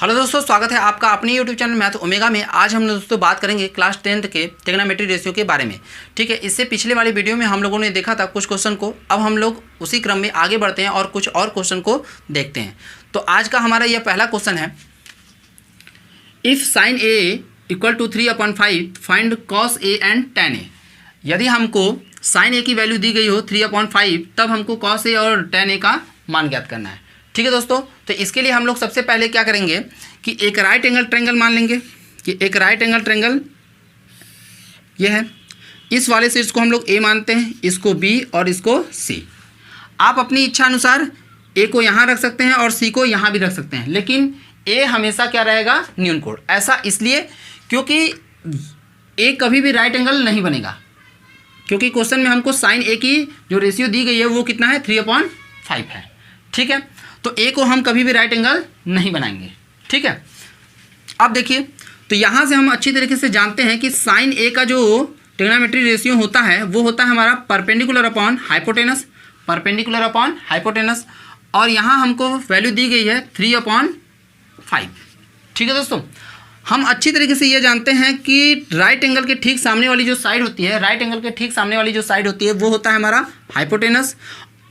Hello दोस्तों, स्वागत है आपका अपने यूट्यूब चैनल मैथ ओमेगा में। आज हम दोस्तों बात करेंगे क्लास 10th के ट्रिग्नोमेट्री रेशियो के बारे में। ठीक है, इससे पिछले वाली वीडियो में हम लोगों ने देखा था कुछ क्वेश्चन को। अब हम लोग उसी क्रम में आगे बढ़ते हैं और कुछ और क्वेश्चन को देखते हैं। तो आज का हमारा यह पहला क्वेश्चन है, if sine A equal to 3/5 find cos A and tan A. यदि हमको साइन ए की वैल्यू दी गई हो 3/5, तब हमको कॉस ए और tan ए का मान ज्ञात करना है। ठीक है दोस्तों, तो इसके लिए हम लोग सबसे पहले क्या करेंगे कि एक राइट एंगल ट्रायंगल मान लेंगे कि एक राइट एंगल ट्रायंगल ये है। इस वाले शीर्ष को हम लोग ए मानते हैं, इसको बी और इसको सी। आप अपनी इच्छा अनुसार ए को यहाँ रख सकते हैं और सी को यहाँ भी रख सकते हैं, लेकिन ए हमेशा क्या रहेगा, न्यून कोण। ऐसा इसलिए क्योंकि ए कभी भी राइट एंगल नहीं बनेगा, क्योंकि क्वेश्चन में हमको साइन ए की जो रेशियो दी गई है वो कितना है, 3/5 है। ठीक है, तो ए को हम कभी भी राइट एंगल नहीं बनाएंगे। ठीक है, अब देखिए, तो यहाँ से हम अच्छी तरीके से जानते हैं कि साइन ए का जो ट्रिग्नोमेट्री रेशियो होता है वो होता है हमारा perpendicular upon hypotenuse, perpendicular upon hypotenuse. और यहाँ हमको वैल्यू दी गई है 3/5। ठीक है दोस्तों, हम अच्छी तरीके से ये जानते हैं कि राइट एंगल के ठीक सामने वाली जो साइड होती है, राइट एंगल के ठीक सामने वाली जो साइड होती है वो होता है हमारा हाइपोटेनस,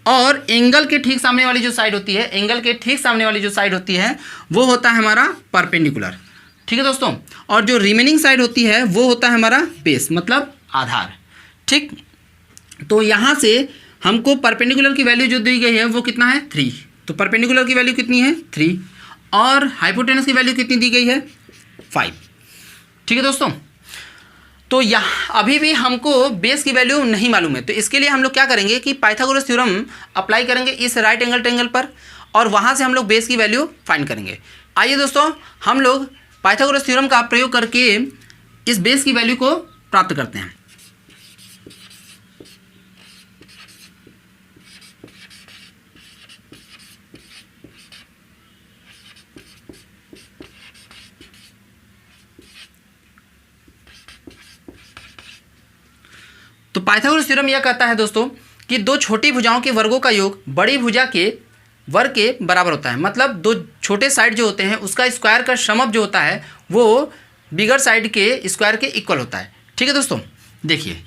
और एंगल के ठीक सामने वाली जो साइड होती है, एंगल के ठीक सामने वाली जो साइड होती है वो होता है हमारा परपेंडिकुलर। ठीक है दोस्तों, और जो रिमेनिंग साइड होती है वो होता है हमारा बेस, मतलब आधार। ठीक, तो यहाँ से हमको परपेंडिकुलर की वैल्यू जो दी गई है वो कितना है, 3। तो परपेंडिकुलर की वैल्यू कितनी है, 3, और हाइपोटेनस की वैल्यू कितनी दी गई है, 5। ठीक है दोस्तों, तो यहाँ अभी भी हमको बेस की वैल्यू नहीं मालूम है, तो इसके लिए हम लोग क्या करेंगे कि पाइथागोरस थ्योरम अप्लाई करेंगे इस राइट एंगल ट्रायंगल पर, और वहाँ से हम लोग बेस की वैल्यू फाइंड करेंगे। आइए दोस्तों, हम लोग पाइथागोरस थ्योरम का प्रयोग करके इस बेस की वैल्यू को प्राप्त करते हैं। तो पाइथागोरस थ्योरम यह कहता है दोस्तों कि दो छोटी भुजाओं के वर्गों का योग बड़ी भुजा के वर्ग के बराबर होता है। मतलब दो छोटे साइड जो होते हैं उसका स्क्वायर का समअप जो होता है वो बिगर साइड के स्क्वायर के इक्वल होता है। ठीक है दोस्तों, देखिए,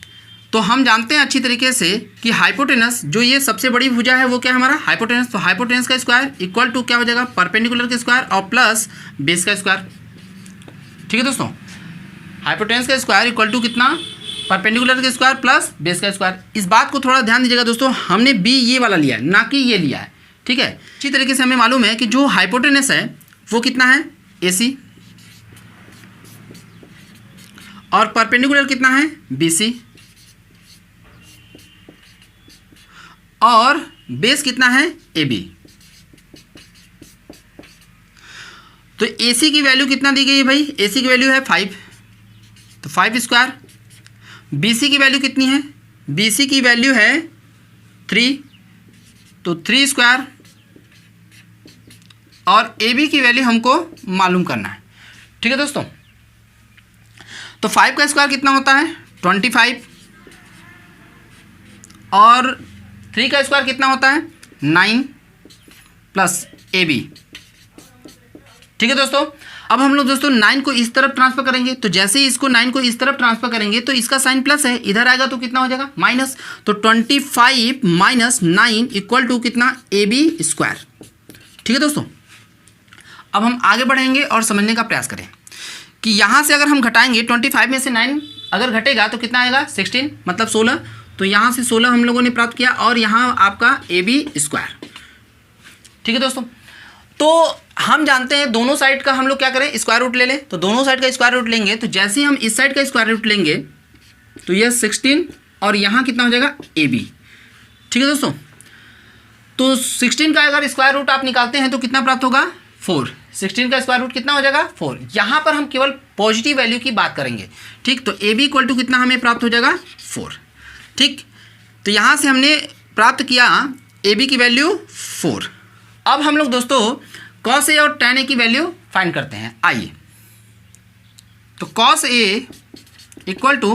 तो हम जानते हैं अच्छी तरीके से कि हाइपोटेनस जो ये सबसे बड़ी भुजा है वो क्या है हमारा हाइपोटेनस। तो हाइपोटेनस का स्क्वायर इक्वल टू क्या हो जाएगा, परपेंडिकुलर के स्क्वायर और प्लस बेस का स्क्वायर। ठीक है दोस्तों, हाइपोटेनस का स्क्वायर इक्वल टू कितना, परपेंडिकुलर के स्क्वायर प्लस बेस का स्क्वायर। इस बात को थोड़ा ध्यान दीजिएगा दोस्तों, हमने बी ये वाला लिया है, ना कि ये लिया है। ठीक है, इसी तरीके से हमें मालूम है कि जो हाइपोटेनस है वो कितना है, AC, और परपेंडिकुलर कितना है, BC, और बेस कितना है, AB। तो AC की वैल्यू कितना दी गई है भाई, AC की वैल्यू है 5, तो 5 स्क्वायर। BC की वैल्यू कितनी है, BC की वैल्यू है 3, तो 3 स्क्वायर, और AB की वैल्यू हमको मालूम करना है। ठीक है दोस्तों, तो 5 का स्क्वायर कितना होता है, 25, और 3 का स्क्वायर कितना होता है, 9 प्लस AB। ठीक है दोस्तों, अब हम लोग दोस्तों 9 को इस तरफ ट्रांसफर करेंगे, तो जैसे ही इसको 9 को इस तरफ ट्रांसफर करेंगे तो इसका साइन प्लस है, इधर आएगा तो कितना हो जाएगा, माइनस। तो 25 माइनस 9 इक्वल टू कितना, AB स्क्वायर। ठीक है दोस्तों, अब हम आगे बढ़ेंगे और समझने का प्रयास करें कि यहाँ से अगर हम घटाएंगे 25 में से 9 अगर घटेगा तो कितना आएगा, 16, मतलब 16। तो यहाँ से 16 हम लोगों ने प्राप्त किया, और यहाँ आपका AB स्क्वायर। ठीक है दोस्तों, तो हम जानते हैं दोनों साइड का हम लोग क्या करें, स्क्वायर रूट ले लें। तो दोनों साइड का स्क्वायर रूट लेंगे, तो जैसे ही हम इस साइड का स्क्वायर रूट लेंगे तो यह 16, और यहाँ कितना हो जाएगा, AB। ठीक है दोस्तों, तो 16 का अगर स्क्वायर रूट आप निकालते हैं तो कितना प्राप्त होगा, 4। 16 का स्क्वायर रूट कितना हो जाएगा, 4। यहाँ पर हम केवल पॉजिटिव वैल्यू की बात करेंगे। ठीक, तो AB इक्वल टू कितना हमें प्राप्त हो जाएगा, 4। ठीक, तो यहाँ से हमने प्राप्त किया AB की वैल्यू 4। अब हम लोग दोस्तों cos A और tan A की वैल्यू फाइंड करते हैं। आइए, तो cos A equal to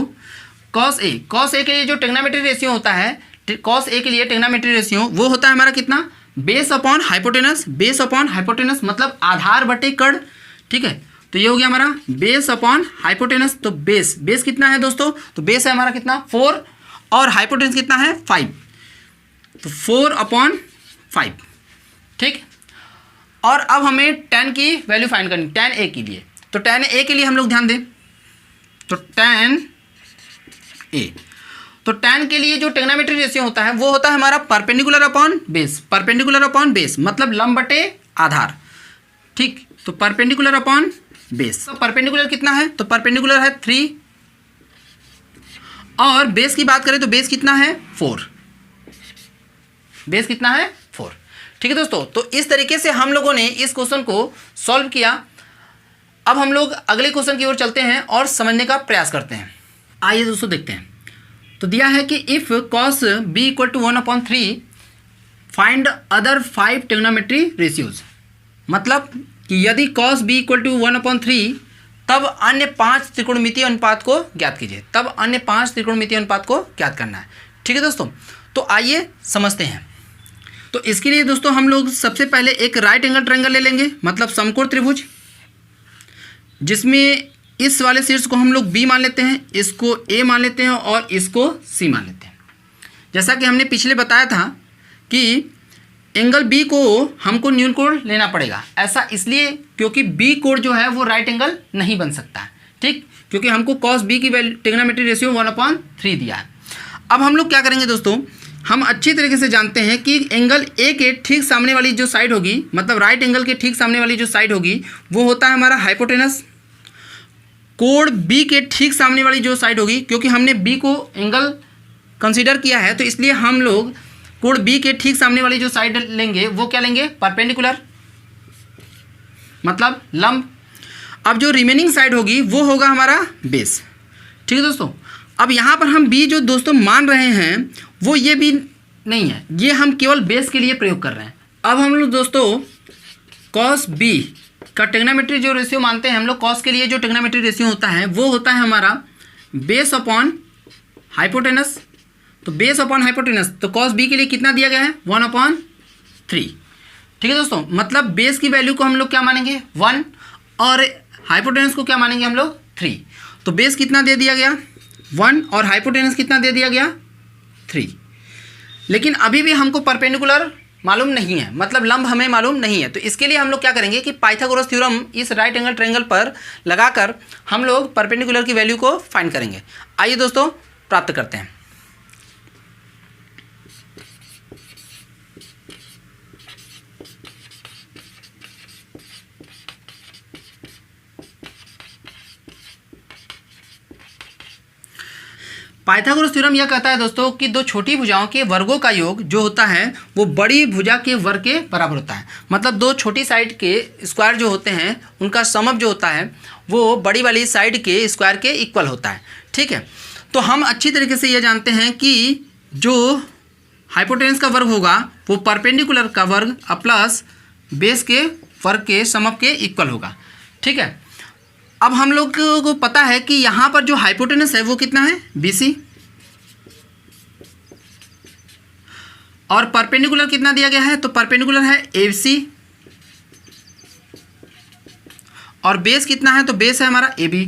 cos A के लिए जो ट्रिग्नोमेट्री रेशियो होता है, cos A के लिए ट्रिग्नोमेट्री रेशियो वो होता है हमारा कितना, base upon hypotenuse, base upon hypotenuse मतलब आधार बटे कर्ण, ठीक है। तो ये हो गया हमारा बेस अपॉन हाइपोटेनस। तो बेस कितना है दोस्तों, तो बेस है हमारा कितना 4 और हाइपोटेनस कितना है 5, तो 4/5, ठीक। और अब हमें tan की वैल्यू फाइंड करनी, tan a के लिए। तो tan a के लिए हम लोग ध्यान दें, तो tan a, तो tan के लिए जो ट्रिग्नोमेट्री रेशियो होता है वो होता है हमारा perpendicular upon base, perpendicular upon base मतलब लंब बटे आधार, ठीक। तो परपेंडिकुलर अपॉन बेस, तो परपेंडिकुलर कितना है, तो परपेंडिकुलर है 3 और बेस की बात करें तो बेस कितना है 4, बेस कितना है 4, ठीक है दोस्तों। तो इस तरीके से हम लोगों ने इस क्वेश्चन को सॉल्व किया। अब हम लोग अगले क्वेश्चन की ओर चलते हैं और समझने का प्रयास करते हैं। आइए दोस्तों देखते हैं। तो दिया है कि if cos b = 1/3 find other 5 trigonometry ratios, मतलब कि यदि cos b = 1/3 तब अन्य 5 त्रिकोणमितीय अनुपात को ज्ञात कीजिए, तब अन्य 5 त्रिकोणमितीय अनुपात को ज्ञात करना है, ठीक है दोस्तों। तो आइए समझते हैं। तो इसके लिए दोस्तों हम लोग सबसे पहले एक राइट एंगल ट्रायंगल ले लेंगे, मतलब समकोण त्रिभुज, जिसमें इस वाले शीर्ष को हम लोग B मान लेते हैं, इसको A मान लेते हैं और इसको C मान लेते हैं। जैसा कि हमने पिछले बताया था कि एंगल B को हमको न्यून कोण लेना पड़ेगा, ऐसा इसलिए क्योंकि B कोण जो है वो राइट एंगल नहीं बन सकता है, ठीक, क्योंकि हमको cos B की ट्रिग्नोमेट्री रेशियो 1/3 दिया है। अब हम लोग क्या करेंगे दोस्तों, हम अच्छी तरीके से जानते हैं कि एंगल A के ठीक सामने वाली जो साइड होगी, मतलब राइट एंगल के ठीक सामने वाली जो साइड होगी वो होता है हमारा हाइपोटेनस। कोण B के ठीक सामने वाली जो साइड होगी, क्योंकि हमने B को एंगल कंसीडर किया है तो इसलिए हम लोग कोण B के ठीक सामने वाली जो साइड लेंगे वो क्या लेंगे, परपेंडिकुलर, मतलब लंब। अब जो रिमेनिंग साइड होगी वो होगा हमारा बेस, ठीक है दोस्तों। अब यहाँ पर हम B जो दोस्तों मान रहे हैं वो ये भी नहीं है, ये हम केवल बेस के लिए प्रयोग कर रहे हैं। अब हम लोग दोस्तों cos B का ट्रिग्नोमेट्री जो रेशियो मानते हैं हम लोग, cos के लिए जो ट्रिग्नोमेट्री रेशियो होता है वो होता है हमारा बेस अपॉन हाइपोटेनस। तो बेस अपॉन हाइपोटेनस, तो cos B के लिए कितना दिया गया है 1/3, ठीक है दोस्तों। मतलब बेस की वैल्यू को हम लोग क्या मानेंगे 1 और हाइपोटेनस को क्या मानेंगे हम लोग 3। तो बेस कितना दे दिया गया 1 और हाइपोटेनस कितना दे दिया गया 3। लेकिन अभी भी हमको परपेंडिकुलर मालूम नहीं है, मतलब लंब हमें मालूम नहीं है। तो इसके लिए हम लोग क्या करेंगे कि पाइथागोरस थ्योरम इस राइट एंगल ट्रायंगल पर लगाकर हम लोग परपेंडिकुलर की वैल्यू को फाइंड करेंगे। आइए दोस्तों प्राप्त करते हैं। पाइथागोरस थ्योरम यह कहता है दोस्तों कि दो छोटी भुजाओं के वर्गों का योग जो होता है वो बड़ी भुजा के वर्ग के बराबर होता है। मतलब दो छोटी साइड के स्क्वायर जो होते हैं उनका समअप जो होता है वो बड़ी वाली साइड के स्क्वायर के इक्वल होता है, ठीक है। तो हम अच्छी तरीके से ये जानते हैं कि जो हाइपोटेनस का वर्ग होगा वो परपेंडिकुलर का वर्ग प्लस बेस के वर्ग के समअप के इक्वल होगा, ठीक है। अब हम लोग को पता है कि यहाँ पर जो हाइपोटेनस है वो कितना है BC और परपेंडिकुलर कितना दिया गया है, तो परपेंडिकुलर है AC और बेस कितना है, तो बेस है हमारा AB,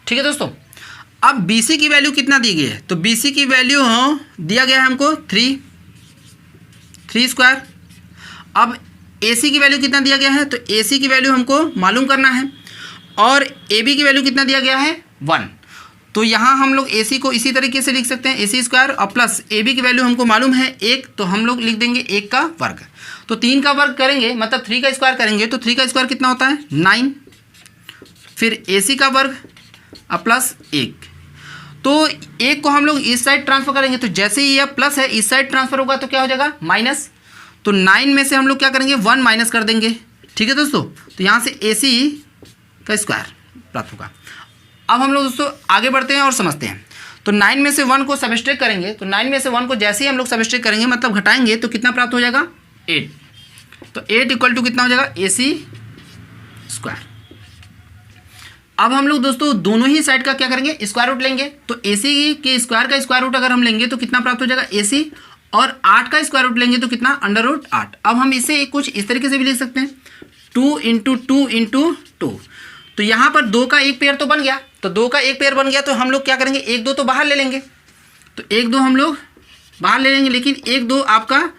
ठीक है दोस्तों। अब BC की वैल्यू कितना दी गई है, तो BC की वैल्यू दिया गया है हमको 3 स्क्वायर। अब AC की वैल्यू कितना दिया गया है, तो AC की वैल्यू हमको मालूम करना है और AB की वैल्यू कितना दिया गया है 1। तो यहाँ हम लोग AC को इसी तरीके से लिख सकते हैं AC स्क्वायर और प्लस AB की वैल्यू हमको मालूम है 1, तो हम लोग लिख देंगे 1 का वर्ग। तो 3 का वर्ग करेंगे मतलब 3 का स्क्वायर करेंगे तो 3 का स्क्वायर कितना होता है 9, फिर AC का वर्ग प्लस 1। तो 1 को हम लोग इस साइड ट्रांसफर करेंगे तो जैसे ही यह प्लस है इस साइड ट्रांसफर होगा तो क्या हो जाएगा माइनस। तो 9 में से हम लोग क्या करेंगे 1 माइनस कर देंगे, ठीक है दोस्तों। तो यहाँ से AC का स्क्वायर प्राप्त होगा। अब हम लोग दोस्तों आगे बढ़ते हैं और समझते हैं। तो 9 में से 1 को सबस्ट्रैक्ट करेंगे, तो 9 में से 1 को जैसे ही हम लोग सबस्ट्रैक्ट करेंगे मतलब घटाएंगे तो कितना प्राप्त हो जाएगा 8। तो 8 इक्वल टू कितना हो जाएगा AC स्क्वायर। अब हम लोग दोस्तों दोनों ही साइड का क्या करेंगे स्क्वायर रूट लेंगे। तो AC के स्क्वायर का स्क्वायर रूट अगर हम लेंगे तो कितना प्राप्त हो जाएगा AC और 8 का स्क्वायर रूट लेंगे तो कितना, √8। अब हम इसे कुछ इस तरीके से भी लिख सकते हैं, 2 × 2 × 2। तो यहाँ पर 2 का एक पेयर तो बन गया, तो 2 का एक पेयर बन गया तो हम लोग क्या करेंगे, 1 2 तो बाहर ले लेंगे, तो 1 2 हम लोग बाहर ले लेंगे, लेकिन 1 2 आपका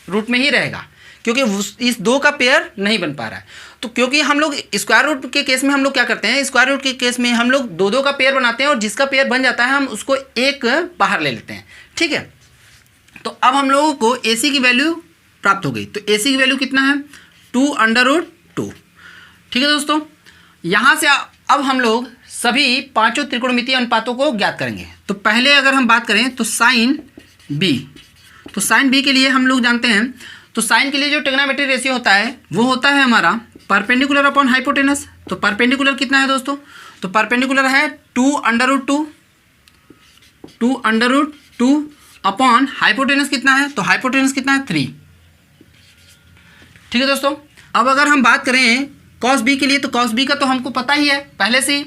रूट में ही रहेगा क्योंकि इस 2 का पेयर नहीं बन पा रहा है। तो क्योंकि हम लोग स्क्वायर रूट के केस में हम लोग क्या करते हैं, स्क्वायर रूट के केस में हम लोग 2 2 का पेयर बनाते हैं और जिसका पेयर बन जाता है हम उसको एक बाहर ले लेते हैं, ठीक है। तो अब हम लोगों को AC की वैल्यू प्राप्त हो गई, तो AC की वैल्यू कितना है, 2√2, ठीक है दोस्तों। यहाँ से अब हम लोग सभी पांचों त्रिकोणमितीय अनुपातों को ज्ञात करेंगे। तो पहले अगर हम बात करें तो साइन B, तो साइन B के लिए हम लोग जानते हैं, तो साइन के लिए जो ट्रिग्नोमेट्री रेशियो होता है वो होता है हमारा परपेंडिकुलर अपॉन हाइपोटेनस। तो परपेंडिकुलर कितना है दोस्तों, तो परपेंडिकुलर है 2√2 अपॉन हाइपोटेनस कितना है, तो हाइपोटेनस कितना है 3, ठीक है दोस्तों। अब अगर हम बात करें कॉस B के लिए, तो कॉस B का तो हमको पता ही है पहले से।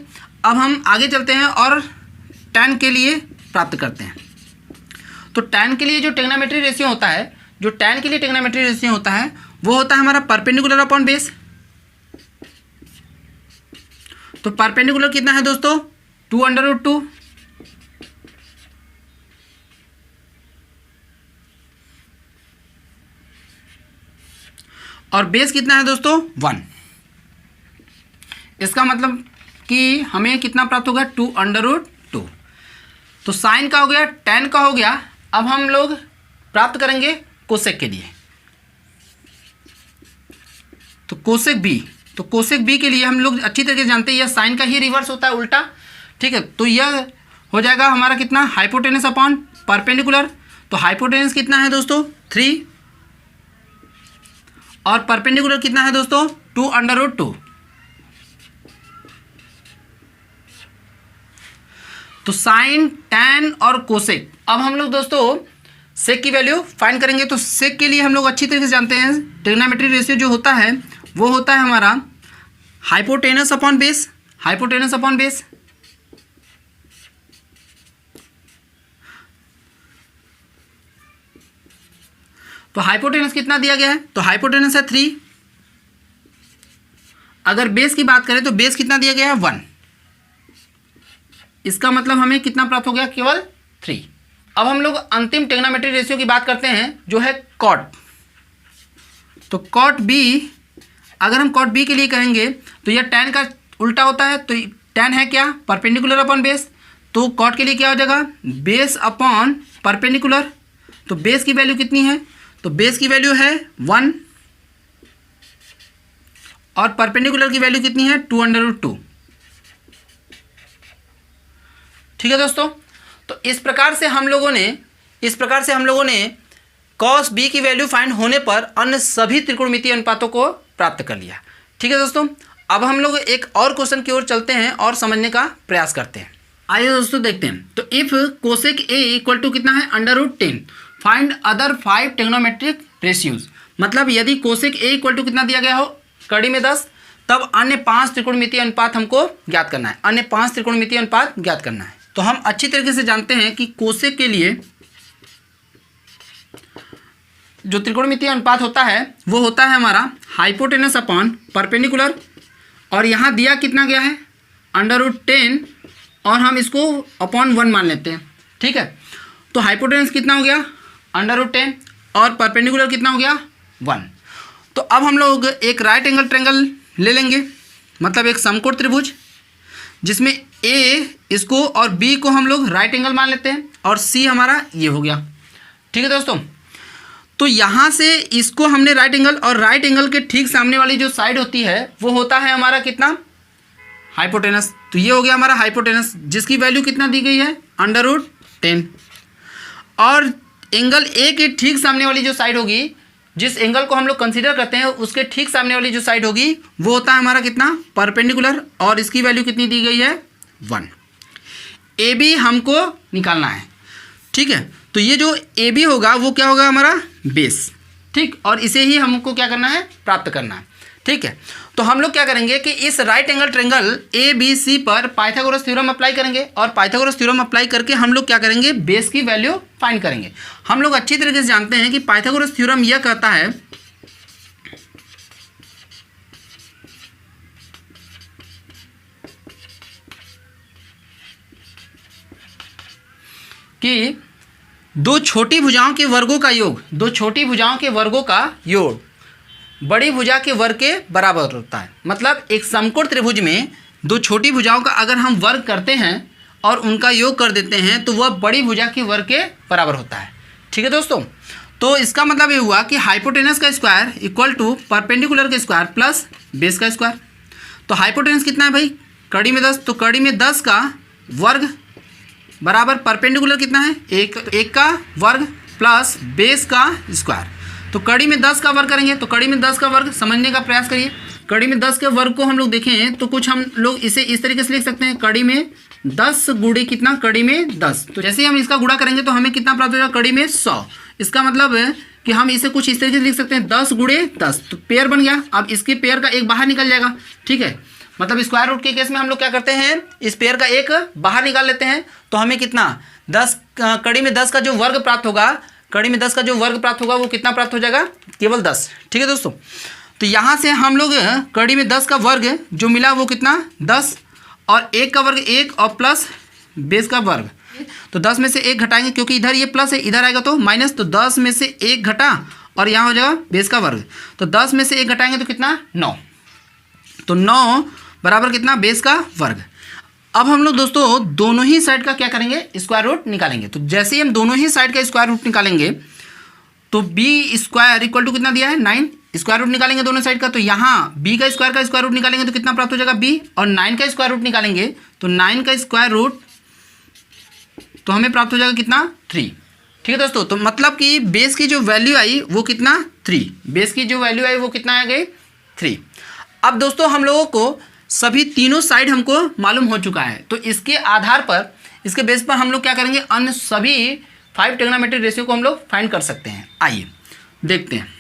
अब हम आगे चलते हैं और tan के लिए प्राप्त करते हैं। तो tan के लिए जो ट्रिग्नोमेट्री रेशियो होता है, जो tan के लिए ट्रिग्नोमेट्री रेशियो होता है वो होता है हमारा परपेंडिकुलर अपॉन बेस। तो परपेंडिकुलर कितना है दोस्तों, 2√2, और बेस कितना है दोस्तों 1। इसका मतलब कि हमें कितना प्राप्त होगा, 2√2। तो साइन का हो गया, tan का हो गया। अब हम लोग प्राप्त करेंगे कोसेक के लिए, तो कोसेक B, तो कोसेक B के लिए हम लोग अच्छी तरीके से जानते हैं यह साइन का ही रिवर्स होता है, उल्टा, ठीक है। तो यह हो जाएगा हमारा कितना, हाइपोटेनस अपॉन परपेंडिकुलर। तो हाइपोटेनस कितना है दोस्तों 3 और परपेंडिकुलर कितना है दोस्तों 2√2। तो साइन, tan और कोसेक। अब हम लोग दोस्तों सेक की वैल्यू फाइंड करेंगे। तो सेक के लिए हम लोग अच्छी तरीके से जानते हैं ट्रिग्नोमेट्री रेशियो जो होता है वो होता है हमारा hypotenuse upon base, hypotenuse upon base. तो हाइपोटेनस कितना दिया गया है, तो हाइपोटेनस है 3। अगर बेस की बात करें तो बेस कितना दिया गया है 1। इसका मतलब हमें कितना प्राप्त हो गया, केवल 3। अब हम लोग अंतिम ट्रिग्नोमेट्री रेशियो की बात करते हैं जो है कॉट। तो कॉट B, अगर हम कॉट B के लिए कहेंगे तो यह tan का उल्टा होता है। तो tan है क्या, परपेंडिकुलर अपॉन बेस। तो कॉट के लिए क्या हो जाएगा, बेस अपॉन परपेंडिकुलर। तो बेस की वैल्यू कितनी है, तो बेस की वैल्यू है 1 और परपेंडिकुलर की वैल्यू कितनी है 2√2, ठीक है दोस्तों। तो इस प्रकार से हम लोगों ने कॉस B की वैल्यू फाइंड होने पर अन्य सभी त्रिकोणमितीय अनुपातों को प्राप्त कर लिया, ठीक है दोस्तों। अब हम लोग एक और क्वेश्चन की ओर चलते हैं और समझने का प्रयास करते हैं। आइए दोस्तों देखते हैं। तो if cosec A equal to कितना है, √10, फाइंड अदर 5 ट्रिग्नोमेट्रिक रेशियोज। मतलब यदि कोसेक A इक्वल टू कितना दिया गया हो, कड़ी में 10, तब अन्य 5 त्रिकोणमितीय अनुपात हमको ज्ञात करना है, अन्य 5 त्रिकोणमितीय अनुपात ज्ञात करना है। तो हम अच्छी तरीके से जानते हैं कि कोसेक के लिए जो त्रिकोणमितीय अनुपात होता है वो होता है हमारा हाइपोटेनस अपॉन परपेंडिकुलर, और यहाँ दिया कितना गया है √10 और हम इसको अपॉन 1 मान लेते हैं, ठीक है। तो हाइपोटेनस कितना हो गया √10 और परपेंडिकुलर कितना हो गया 1। तो अब हम लोग एक राइट एंगल ट्रायंगल ले लेंगे, मतलब एक समकोण त्रिभुज जिसमें A इसको और B को हम लोग राइट एंगल मान लेते हैं और C हमारा ये हो गया, ठीक है दोस्तों। तो यहाँ से इसको हमने राइट एंगल, और राइट एंगल के ठीक सामने वाली जो साइड होती है वो होता है हमारा कितना, हाइपोटेनस। तो ये हो गया हमारा हाइपोटेनस जिसकी वैल्यू कितना दी गई है √10, और एंगल A के ठीक सामने वाली जो साइड होगी, जिस एंगल को हम लोग कंसीडर करते हैं उसके ठीक सामने वाली जो साइड होगी वो होता है हमारा कितना, परपेंडिकुलर, और इसकी वैल्यू कितनी दी गई है 1। AB हमको निकालना है, ठीक है। तो ये जो AB होगा वो क्या होगा हमारा बेस, ठीक, और इसे ही हमको क्या करना है, प्राप्त करना है, ठीक है, तो हम लोग क्या करेंगे कि इस right angle triangle A B C पर पाइथागोरस थ्योरम अप्लाई करेंगे और पाइथागोरस थ्योरम अप्लाई करके हम लोग क्या करेंगे, बेस की वैल्यू फाइंड करेंगे। हम लोग अच्छी तरीके से जानते हैं कि पाइथागोरस थ्योरम यह कहता है कि दो छोटी भुजाओं के वर्गों का योग, दो छोटी भुजाओं के वर्गों का योग बड़ी भुजा के वर्ग के बराबर होता है। मतलब एक समकोण त्रिभुज में दो छोटी भुजाओं का अगर हम वर्ग करते हैं और उनका योग कर देते हैं तो वह बड़ी भुजा के वर्ग के बराबर होता है। ठीक है दोस्तों, तो इसका मतलब ये हुआ कि हाइपोटेनस का स्क्वायर इक्वल टू परपेंडिकुलर का स्क्वायर प्लस बेस का स्क्वायर। तो हाइपोटेनस कितना है भाई, कड़ी में 10, तो कड़ी में 10 का वर्ग बराबर परपेंडिकुलर कितना है, एक का वर्ग प्लस बेस का स्क्वायर। तो कड़ी में 10 का वर्ग करेंगे, तो कड़ी में 10 का वर्ग समझने का प्रयास करिए। कड़ी में 10 के वर्ग को हम लोग देखें तो कुछ हम लोग इसे इस तरीके से लिख सकते हैं, कड़ी में 10 गुणे कितना, कड़ी में 10। तो जैसे ही हम इसका गुणा करेंगे तो हमें कितना प्राप्त होगा, कड़ी में 100। इसका मतलब है कि हम इसे कुछ इस तरीके से लिख सकते हैं, 10 गुणे 10, तो पेयर बन गया। अब इसके पेयर का एक बाहर निकल जाएगा। ठीक है, मतलब स्क्वायर रूट के केस में हम लोग क्या करते हैं, इस पेयर का एक बाहर निकाल लेते हैं। तो हमें कितना 10 कड़ी में 10 का जो वर्ग प्राप्त होगा, कड़ी में 10 का जो वर्ग प्राप्त होगा वो कितना प्राप्त हो जाएगा, केवल 10। ठीक है दोस्तों, तो यहाँ से हम लोग कड़ी में 10 का वर्ग जो मिला वो कितना 10 और 1 का वर्ग 1 और प्लस बेस का वर्ग। तो 10 में से 1 घटाएंगे क्योंकि इधर ये प्लस है, इधर आएगा तो माइनस। तो 10 में से 1 घटा और यहाँ हो जाएगा बेस का वर्ग। तो 10 में से 1 घटाएंगे तो कितना 9। तो 9 बराबर कितना, बेस का वर्ग। अब हम लोग दोस्तों दोनों ही साइड का क्या करेंगे, स्क्वायर रूट निकालेंगे। तो जैसे ही हम दोनों ही साइड का स्क्वायर रूट निकालेंगे तो बी स्क्वायर इक्वल टू कितना दिया है 9, स्क्वायर रूट निकालेंगे दोनों साइड का। तो यहाँ बी का स्क्वायर रूट निकालेंगे तो कितना प्राप्त हो जाएगा बी, और 9 का स्क्वायर रूट निकालेंगे तो 9 का स्क्वायर रूट तो हमें प्राप्त हो जाएगा कितना 3। ठीक है दोस्तों, तो मतलब कि बेस की जो वैल्यू आई वो कितना 3, बेस की जो वैल्यू आई वो कितना आ गई 3। अब दोस्तों हम लोगों को सभी तीनों साइड हमको मालूम हो चुका है, तो इसके आधार पर, इसके बेस पर हम लोग क्या करेंगे, अन्य सभी 5 ट्रिग्नोमेट्रिक रेशियो को हम लोग फाइंड कर सकते हैं। आइए देखते हैं।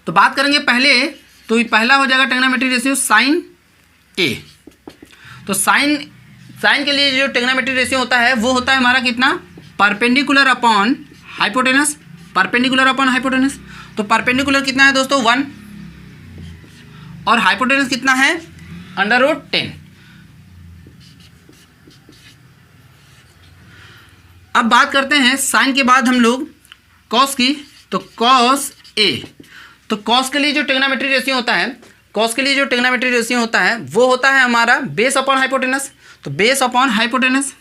तो बात करेंगे पहले, तो पहला हो जाएगा ट्रिग्नोमेट्रिक रेशियो साइन ए। तो साइन के लिए जो ट्रिग्नोमेट्रिक रेशियो होता है वो होता है हमारा कितना, perpendicular upon hypotenuse, perpendicular upon hypotenuse. तो परपेंडिकुलर कितना है दोस्तों 1 और हाइपोटेनस कितना है √10। अब बात करते हैं साइन के बाद हम लोग कॉस की। तो कॉस ए, तो कॉस के लिए जो ट्रिग्नोमेट्रिक रेशियो होता है, कॉस के लिए जो ट्रिग्नोमेट्रिक रेशियो होता है वो होता है हमारा बेस अपॉन हाइपोटेनस। तो बेस अपॉन हाइपोटेनस,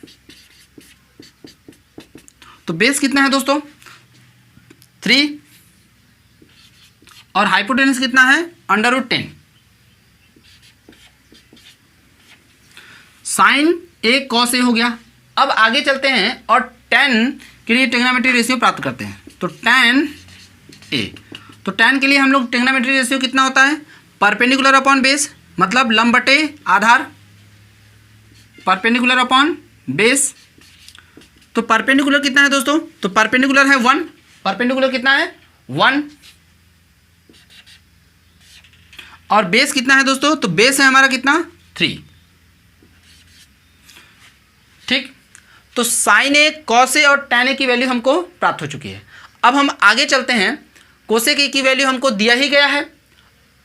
तो बेस कितना है दोस्तों 3 और हाइपोटेनस कितना है √10। साइन ए कॉस ए हो गया। अब आगे चलते हैं और tan के लिए ट्रिग्नोमेट्रिक रेशियो प्राप्त करते हैं। तो tan ए, तो tan के लिए हम लोग ट्रिग्नोमेट्रिक रेशियो कितना होता है, परपेंडिकुलर अपॉन बेस, मतलब लंब बटे आधार, परपेंडिकुलर अपॉन बेस। तो परपेंडिकुलर कितना है दोस्तों, तो परपेंडिकुलर है 1, परपेंडिकुलर कितना है 1 और बेस कितना है दोस्तों, तो बेस है हमारा कितना 3। ठीक, तो साइन ए, कॉस ए और tan ए की वैल्यू हमको प्राप्त हो चुकी है। अब हम आगे चलते हैं, कोसेक ए की वैल्यू हमको दिया ही गया है।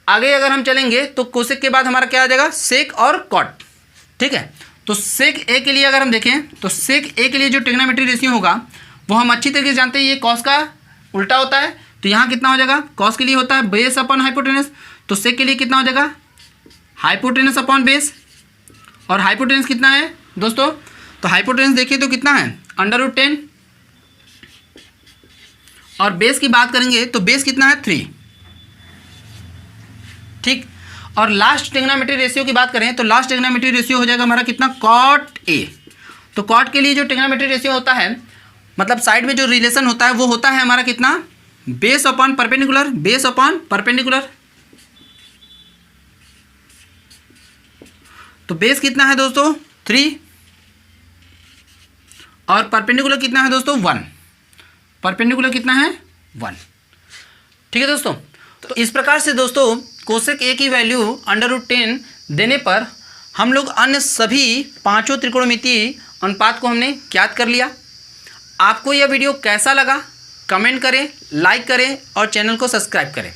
आगे अगर हम चलेंगे तो कोसेक के बाद हमारा क्या आ जाएगा, सेक और कॉट। ठीक है, तो सेक ए के लिए अगर हम देखें तो सेक ए के लिए जो ट्रिग्नोमेट्रिक रेशियो होगा वो हम अच्छी तरीके से जानते हैं, ये कॉस का उल्टा होता है। तो यहाँ कितना हो जाएगा, कॉस के लिए होता है बेस अपॉन हाइपोटेनस, तो सेक के लिए कितना हो जाएगा हाइपोटेनस अपॉन बेस। और हाइपोटेनस कितना है दोस्तों, तो हाइपोटेनस देखिए तो कितना है √10 और बेस की बात करेंगे तो बेस कितना है 3। ठीक, और लास्ट ट्रिग्नोमेट्रिक रेशियो की बात करें तो लास्ट ट्रिग्नोमेट्रिक रेशियो हो जाएगा हमारा कितना, कॉट ए। तो कॉट के लिए जो ट्रिग्नोमेट्रिक रेशियो होता है, मतलब साइड में जो रिलेशन होता है वो होता है हमारा कितना, base upon perpendicular, base upon perpendicular. तो बेस कितना है दोस्तों 3 और परपेंडिकुलर कितना है दोस्तों 1, परपेंडिकुलर कितना है 1। ठीक है दोस्तों, तो इस प्रकार से दोस्तों कोसेक ए की वैल्यू √10 देने पर हम लोग अन्य सभी पांचों त्रिकोणमितीय अनुपात को हमने ज्ञात कर लिया। आपको यह वीडियो कैसा लगा कमेंट करें, लाइक करें और चैनल को सब्सक्राइब करें।